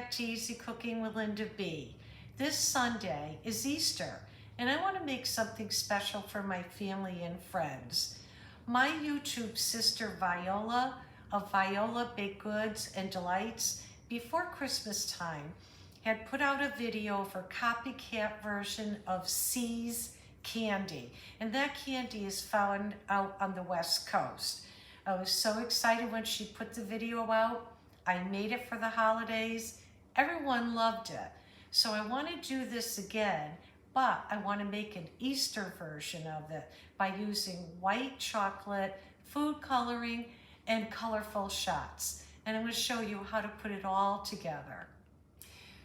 back to Easy Cooking with Linda B. This Sunday is Easter, and I want to make something special for my family and friends. My YouTube sister Viola of Viola Baked Goods and Delights, before Christmas time, had put out a video of her copycat version of C's candy, and that candy is found out on the West Coast. I was so excited when she put the video out. I made it for the holidays. Everyone loved it. So I want to do this again, but I want to make an Easter version of it by using white chocolate, food coloring, and colorful shots. And I'm going to show you how to put it all together.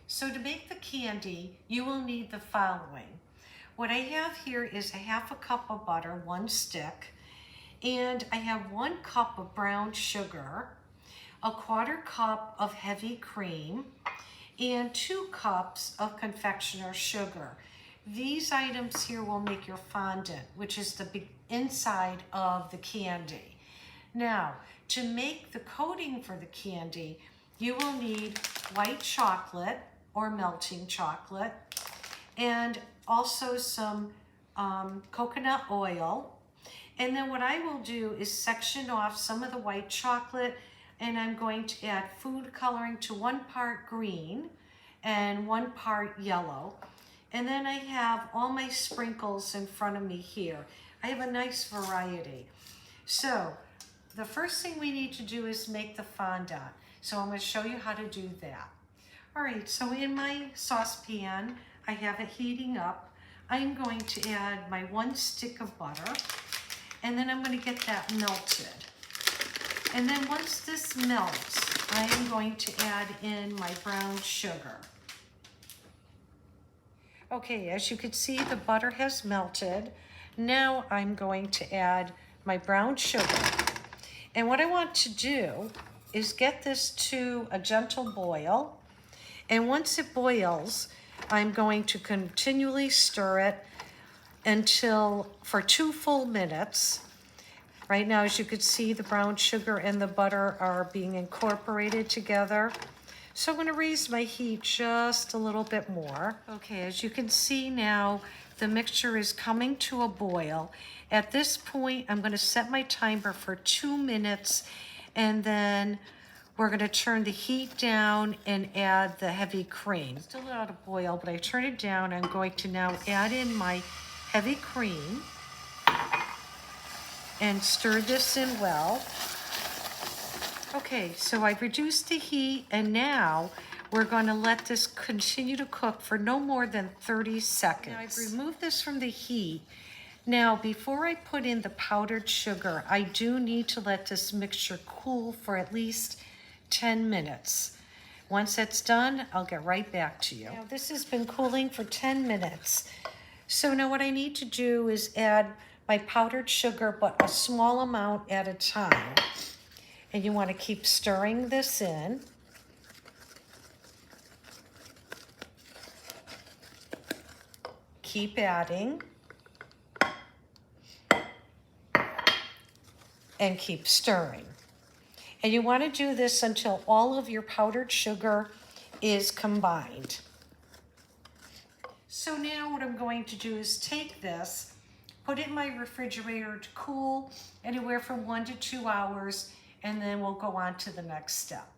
So to make the candy, you will need the following. What I have here is a half a cup of butter, 1 stick, and I have 1 cup of brown sugar, a 1/4 cup of heavy cream, and 2 cups of confectioner sugar. These items here will make your fondant, which is the inside of the candy. Now, to make the coating for the candy, you will need white chocolate or melting chocolate, and also some coconut oil. And then what I will do is section off some of the white chocolate, and I'm going to add food coloring to 1 part green and 1 part yellow. And then I have all my sprinkles in front of me here. I have a nice variety. So the first thing we need to do is make the fondant. So I'm going to show you how to do that. All right, so in my saucepan, I have it heating up. I'm going to add my 1 stick of butter, and then I'm going to get that melted. And then once this melts, I am going to add in my brown sugar. Okay, as you can see, the butter has melted. Now I'm going to add my brown sugar. And what I want to do is get this to a gentle boil. And once it boils, I'm going to continually stir it for 2 full minutes. Right now, as you can see, the brown sugar and the butter are being incorporated together. So I'm going to raise my heat just a little bit more. Okay, as you can see now, the mixture is coming to a boil. At this point, I'm going to set my timer for 2 minutes, and then we're going to turn the heat down and add the heavy cream. It's still out of boil, but I turn it down. I'm going to now add in my heavy cream and stir this in well. Okay, so I've reduced the heat, and now we're going to let this continue to cook for no more than 30 seconds. Now I've removed this from the heat. Now, before I put in the powdered sugar, I do need to let this mixture cool for at least 10 minutes. Once that's done, I'll get right back to you. Now, this has been cooling for 10 minutes. So now what I need to do is add my powdered sugar, but a small amount at a time. And you want to keep stirring this in. Keep adding. And keep stirring. And you want to do this until all of your powdered sugar is combined. So now what I'm going to do is take this, put it in my refrigerator to cool anywhere from 1 to 2 hours, and then we'll go on to the next step.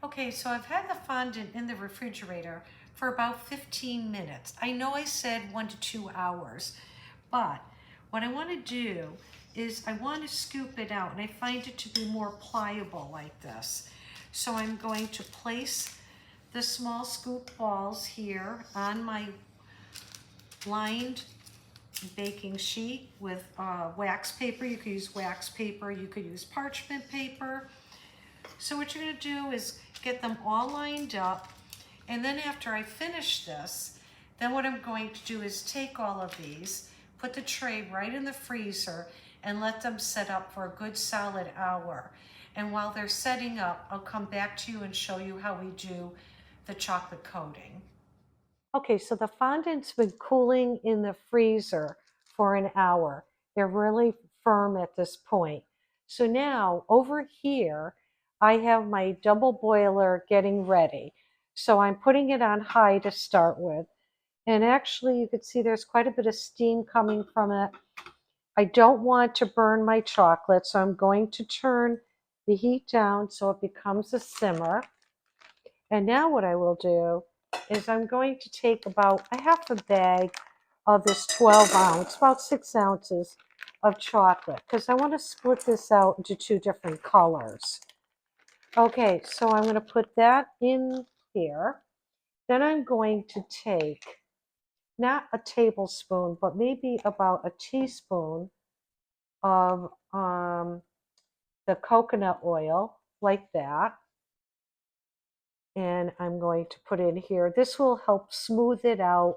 Okay, so I've had the fondant in the refrigerator for about 15 minutes. I know I said 1 to 2 hours, but what I want to do is I want to scoop it out, and I find it to be more pliable like this. So I'm going to place the small scoop balls here on my lined baking sheet with wax paper. You could use wax paper, you could use parchment paper. So what you're going to do is get them all lined up, and then after I finish this, then what I'm going to do is take all of these, put the tray right in the freezer, and let them set up for a good solid hour. And while they're setting up, I'll come back to you and show you how we do the chocolate coating. Okay, so the fondant's been cooling in the freezer for an hour. They're really firm at this point. So now over here, I have my double boiler getting ready. So I'm putting it on high to start with. And actually, you can see there's quite a bit of steam coming from it. I don't want to burn my chocolate, so I'm going to turn the heat down so it becomes a simmer. And now what I will do is I'm going to take about a half a bag of this 12 ounce, about 6 ounces of chocolate, because I want to split this out into 2 different colors. Okay, so I'm going to put that in here. Then I'm going to take, not a tablespoon, but maybe about a teaspoon of the coconut oil, like that. And I'm going to put in here. This will help smooth it out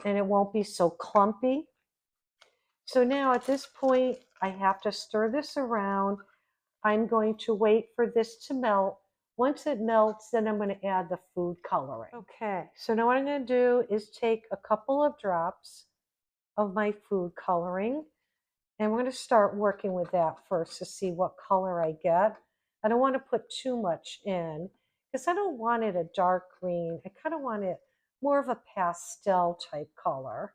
and it won't be so clumpy. So now at this point, I have to stir this around. I'm going to wait for this to melt. Once it melts, then I'm going to add the food coloring. Okay, so now what I'm going to do is take a couple of drops of my food coloring, and we're going to start working with that first to see what color I get. I don't want to put too much in because I don't want it a dark green. I kind of want it more of a pastel type color.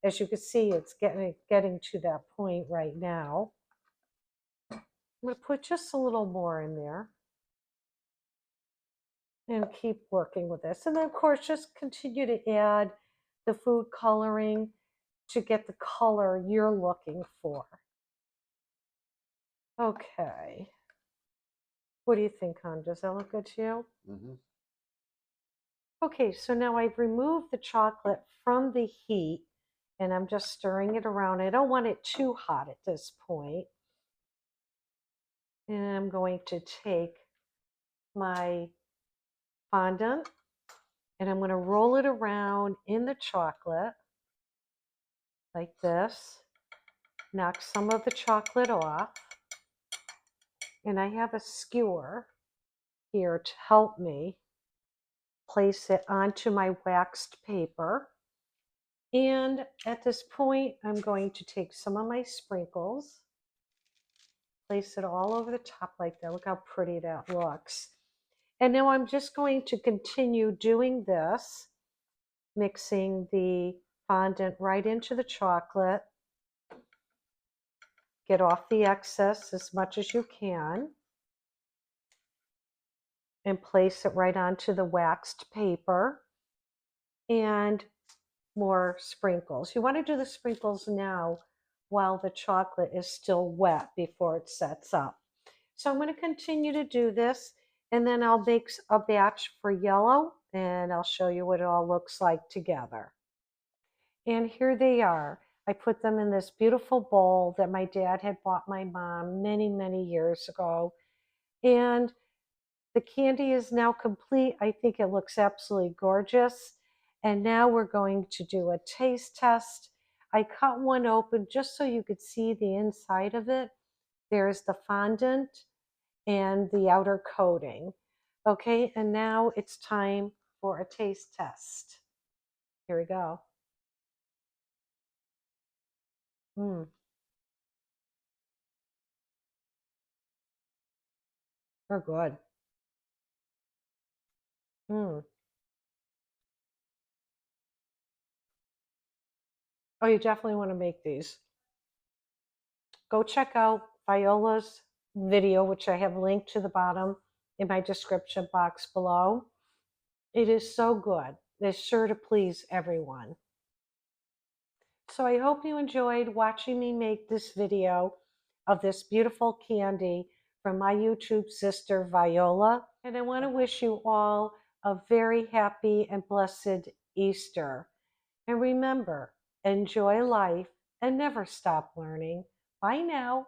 As you can see, it's getting to that point right now. I'm going to put just a little more in there and keep working with this. And then, of course, just continue to add the food coloring to get the color you're looking for. Okay. What do you think, hon? Does that look good to you? Mm-hmm. Okay, so now I've removed the chocolate from the heat and I'm just stirring it around. I don't want it too hot at this point. And I'm going to take my fondant and I'm going to roll it around in the chocolate like this. Knock some of the chocolate off. And I have a skewer here to help me place it onto my waxed paper. And at this point, I'm going to take some of my sprinkles, place it all over the top like that. Look how pretty that looks. And now I'm just going to continue doing this, mixing the fondant right into the chocolate. Get off the excess as much as you can and place it right onto the waxed paper. And more sprinkles. You want to do the sprinkles now while the chocolate is still wet before it sets up. So I'm going to continue to do this and then I'll make a batch for yellow and I'll show you what it all looks like together. And here they are. I put them in this beautiful bowl that my dad had bought my mom many, many years ago. And the candy is now complete. I think it looks absolutely gorgeous. And now we're going to do a taste test. I cut one open just so you could see the inside of it. There's the fondant and the outer coating. Okay, and now it's time for a taste test. Here we go. They're good. Mm. Oh, you definitely want to make these. Go check out Viola's video, which I have linked to the bottom in my description box below. It is so good. It's sure to please everyone. So I hope you enjoyed watching me make this video of this beautiful candy from my YouTube sister Viola. And I want to wish you all a very happy and blessed Easter. And remember, enjoy life and never stop learning. Bye now.